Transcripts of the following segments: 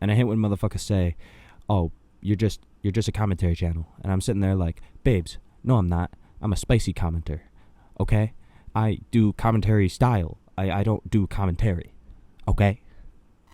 And I hate when motherfuckers say, oh, you're just a commentary channel. And I'm sitting there like, babes, no, I'm not. I'm a spicy commenter. Okay? I do commentary style. I don't do commentary. Okay?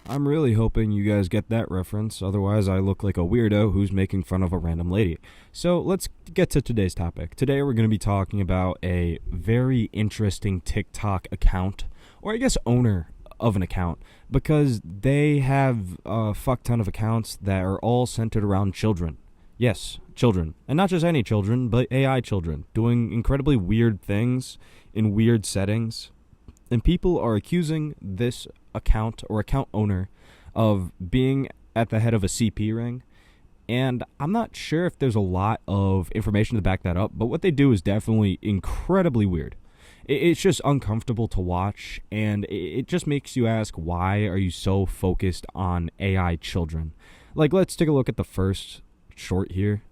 I'm really hoping you guys get that reference, otherwise I look like a weirdo who's making fun of a random lady. So let's get to today's topic. Today we're going to be talking about a very interesting TikTok account, or I guess owner of an account, because they have a fuck ton of accounts that are all centered around children. Yes, children. And not just any children, but AI children, doing incredibly weird things in weird settings. And people are accusing this account or account owner of being at the head of a CP ring. And I'm not sure if there's a lot of information to back that up, but what they do is definitely incredibly weird. It's just uncomfortable to watch, and it just makes you ask, why are you so focused on AI children? Like, let's take a look at the first short here.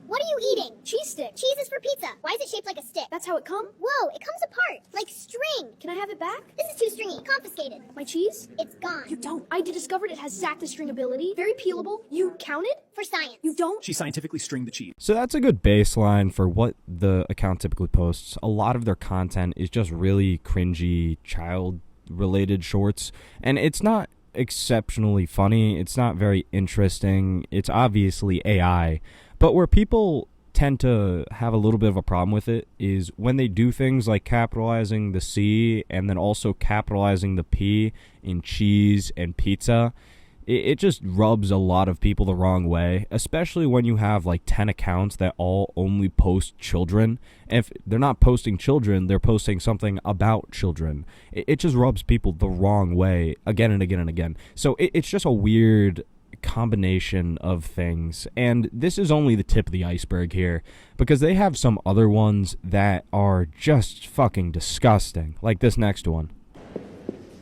What are you eating? Cheese stick. Cheese is for pizza. Why is it shaped like a stick? That's how it come? Whoa, it comes apart, like string. Can I have it back? This is too stringy. Confiscated. My cheese? It's gone. You don't. I discovered it has sack to string ability. Very peelable. You counted? For science. You don't? She scientifically stringed the cheese. So that's a good baseline for what the account typically posts. A lot of their content is just really cringy, child-related shorts, and it's not exceptionally funny. It's not very interesting. It's obviously AI. But where people tend to have a little bit of a problem with it is when they do things like capitalizing the C and then also capitalizing the P in cheese and pizza. It just rubs a lot of people the wrong way, especially when you have like 10 accounts that all only post children. And if they're not posting children, they're posting something about children. It just rubs people the wrong way again and again and again. So it's just a weird combination of things, and this is only the tip of the iceberg here, because they have some other ones that are just fucking disgusting, like this next one.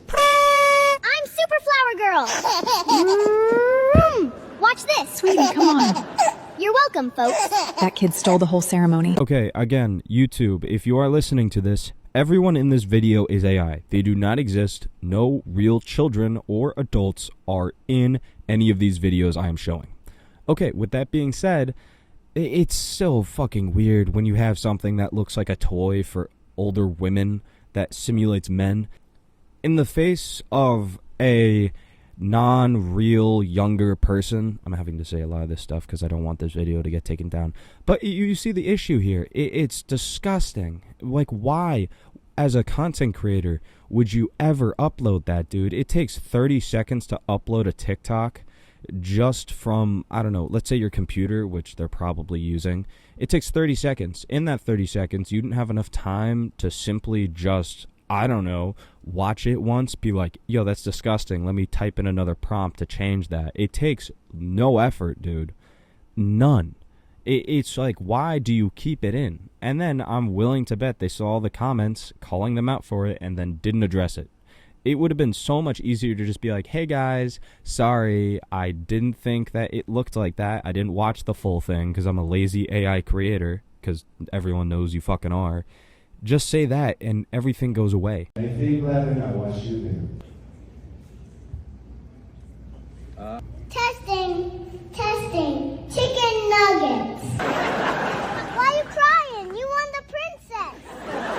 I'm Super Flower Girl. Watch this. Sweetie, come on. You're welcome, folks. That kid stole the whole ceremony. Okay, again, YouTube, if you are listening to this, everyone in this video is AI. They do not exist. No real children or adults are in any of these videos I am showing. Okay, with that being said, it's so fucking weird when you have something that looks like a toy for older women that simulates men in the face of a non-real younger person. I'm having to say a lot of this stuff because I don't want this video to get taken down. But you see the issue here. It's disgusting. Like, why, as a content creator, would you ever upload that, dude? It takes 30 seconds to upload a TikTok just from, I don't know, let's say your computer, which they're probably using. It takes 30 seconds. In that 30 seconds, you didn't have enough time to simply just, I don't know, watch it once, be like, yo, that's disgusting. Let me type in another prompt to change that. It takes no effort, dude. None. It's like, why do you keep it in? And then I'm willing to bet they saw the comments calling them out for it and then didn't address it. It would have been so much easier to just be like, hey guys, sorry, I didn't think that it looked like that. I didn't watch the full thing because I'm a lazy AI creator, because everyone knows you fucking are. Just say that and everything goes away. I feel glad that I watched you there. Testing. Chicken nuggets. Why are you crying? You won the princess.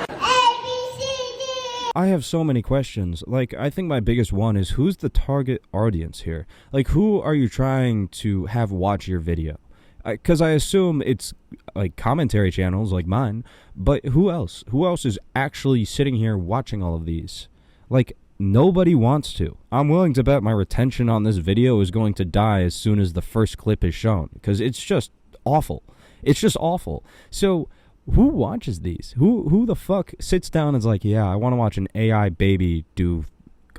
A, B, C, D. I have so many questions. Like, I think my biggest one is, who's the target audience here? Like, who are you trying to have watch your video? Because I assume it's like commentary channels like mine, but who else? Who else is actually sitting here watching all of these? Like, nobody wants to. I'm willing to bet my retention on this video is going to die as soon as the first clip is shown, because it's just awful. It's just awful. So who watches these? Who the fuck sits down and is like, yeah, I want to watch an AI baby do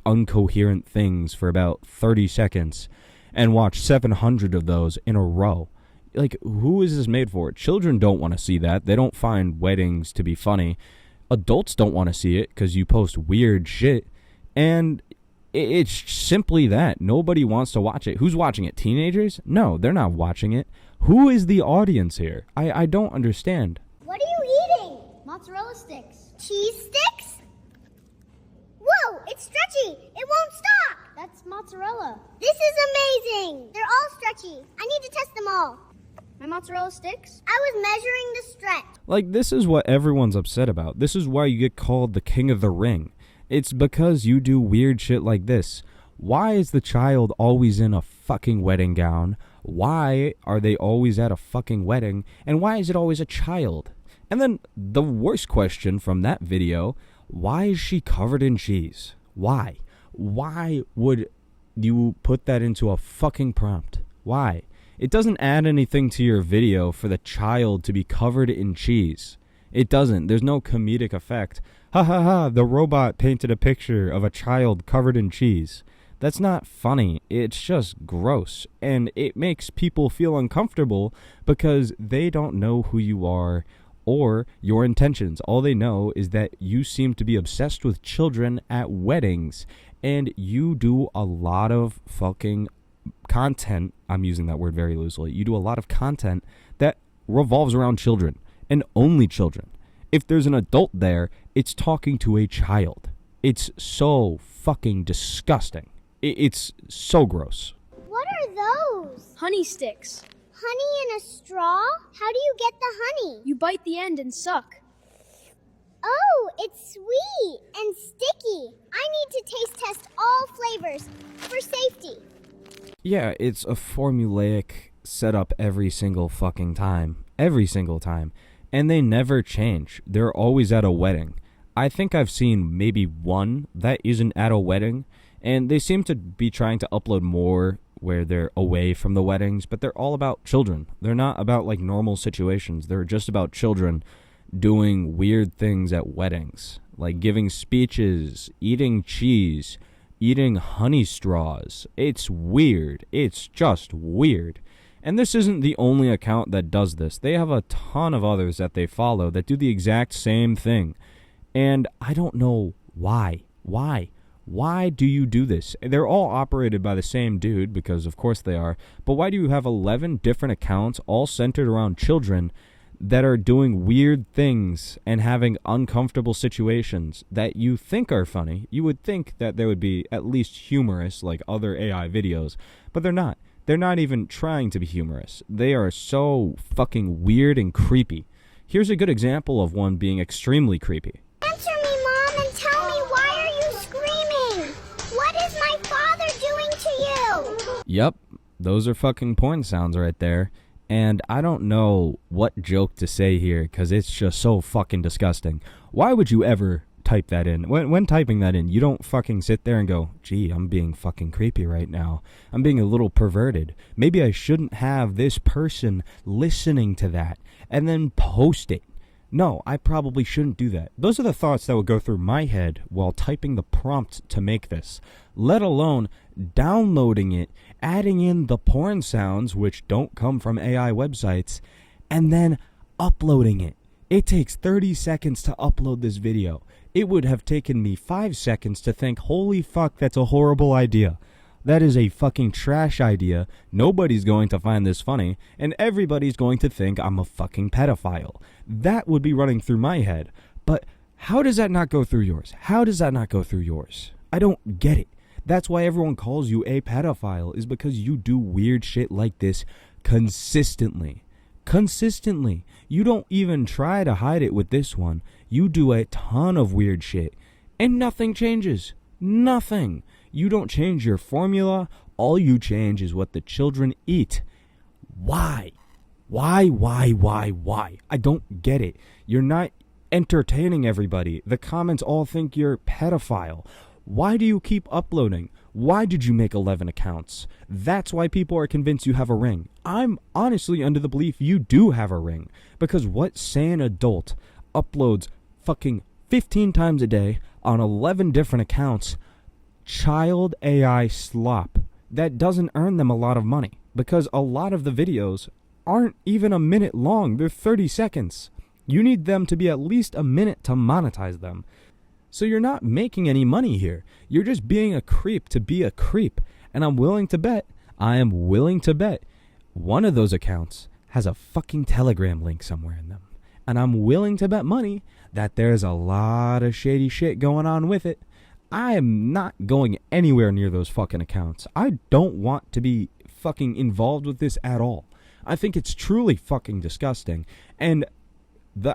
incoherent things for about 30 seconds and watch 700 of those in a row? Like, who is this made for? Children don't want to see that. They don't find weddings to be funny. Adults don't want to see it because you post weird shit. And it's simply that. Nobody wants to watch it. Who's watching it? Teenagers? No, they're not watching it. Who is the audience here? I don't understand. What are you eating? Mozzarella sticks. Cheese sticks? Whoa, it's stretchy. It won't stop. That's mozzarella. This is amazing. They're all stretchy. I need to test them all. My mozzarella sticks? I was measuring the stretch. Like, this is what everyone's upset about. This is why you get called the king of the ring. It's because you do weird shit like this. Why is the child always in a fucking wedding gown? Why are they always at a fucking wedding? And why is it always a child? And then the worst question from that video, why is she covered in cheese? Why? Why would you put that into a fucking prompt? Why? It doesn't add anything to your video for the child to be covered in cheese. It doesn't. There's no comedic effect. Ha ha ha, the robot painted a picture of a child covered in cheese. That's not funny. It's just gross. And it makes people feel uncomfortable because they don't know who you are or your intentions. All they know is that you seem to be obsessed with children at weddings. And you do a lot of fucking content. I'm using that word very loosely. You do a lot of content that revolves around children and only children. If there's an adult there, it's talking to a child. It's so fucking disgusting. It's so gross. What are those? Honey sticks. Honey in a straw? How do you get the honey? You bite the end and suck. Oh, it's sweet and sticky. I need to taste test all flavors for safety. Yeah, it's a formulaic setup every single fucking time. Every single time. And they never change. They're always at a wedding. I think I've seen maybe one that isn't at a wedding. And they seem to be trying to upload more where they're away from the weddings. But they're all about children. They're not about like normal situations. They're just about children doing weird things at weddings. Like giving speeches, eating cheese, eating honey straws. It's weird. It's just weird. And this isn't the only account that does this. They have a ton of others that they follow that do the exact same thing. And I don't know why. Why? Why do you do this? They're all operated by the same dude, because of course they are. But why do you have 11 different accounts all centered around children that are doing weird things and having uncomfortable situations that you think are funny? You would think that they would be at least humorous like other AI videos, but they're not. They're not even trying to be humorous. They are so fucking weird and creepy. Here's a good example of one being extremely creepy. Answer me, Mom, and tell me, why are you screaming? What is my father doing to you? Yep, those are fucking porn sounds right there. And I don't know what joke to say here because it's just so fucking disgusting. Why would you ever type that in? When typing that in, you don't fucking sit there and go, gee, I'm being fucking creepy right now. I'm being a little perverted. Maybe I shouldn't have this person listening to that and then post it. No, I probably shouldn't do that. Those are the thoughts that would go through my head while typing the prompt to make this, let alone downloading it, adding in the porn sounds, which don't come from AI websites, and then uploading it. It takes 30 seconds to upload this video. It would have taken me 5 seconds to think, holy fuck, that's a horrible idea. That is a fucking trash idea. Nobody's going to find this funny, and everybody's going to think I'm a fucking pedophile. That would be running through my head. But how does that not go through yours? How does that not go through yours? I don't get it. That's why everyone calls you a pedophile, is because you do weird shit like this consistently. Consistently. You don't even try to hide it with this one. You do a ton of weird shit, and nothing changes. Nothing. You don't change your formula. All you change is what the children eat. Why? Why? I don't get it. You're not entertaining everybody. The comments all think you're pedophile. Why do you keep uploading? Why did you make 11 accounts? That's why people are convinced you have a ring. I'm honestly under the belief you do have a ring. Because what sane adult uploads fucking 15 times a day on 11 different accounts child AI slop that doesn't earn them a lot of money? Because a lot of the videos aren't even a minute long. They're 30 seconds. You need them to be at least a minute to monetize them. So you're not making any money here. You're just being a creep to be a creep. And I am willing to bet one of those accounts has a fucking Telegram link somewhere in them. And I'm willing to bet money that there's a lot of shady shit going on with it. I am not going anywhere near those fucking accounts. I don't want to be fucking involved with this at all. I think it's truly fucking disgusting. And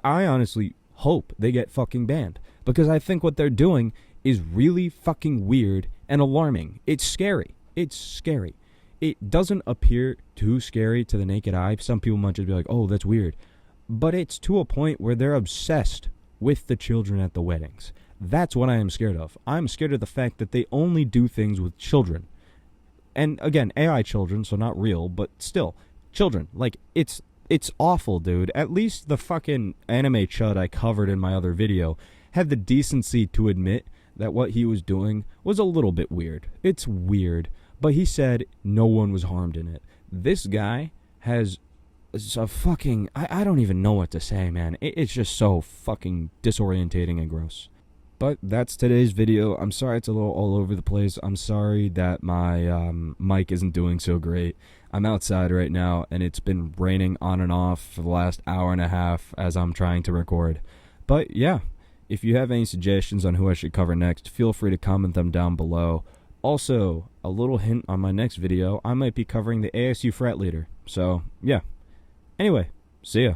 I honestly hope they get fucking banned. Because I think what they're doing is really fucking weird and alarming. It's scary. It's scary. It doesn't appear too scary to the naked eye. Some people might just be like, oh, that's weird. But it's to a point where they're obsessed with the children at the weddings. That's what I am scared of. I'm scared of the fact that they only do things with children. And again, AI children, so not real, but still, children. Like, it's awful, dude. At least the fucking anime chud I covered in my other video had the decency to admit that what he was doing was a little bit weird. It's weird. But he said no one was harmed in it. This guy has a fucking... I don't even know what to say, man. It's just so fucking disorientating and gross. But that's today's video. I'm sorry it's a little all over the place. I'm sorry that my mic isn't doing so great. I'm outside right now, and it's been raining on and off for the last hour and a half as I'm trying to record. But yeah, if you have any suggestions on who I should cover next, feel free to comment them down below. Also, a little hint on my next video, I might be covering the ASU frat leader. So, yeah. Anyway, see ya.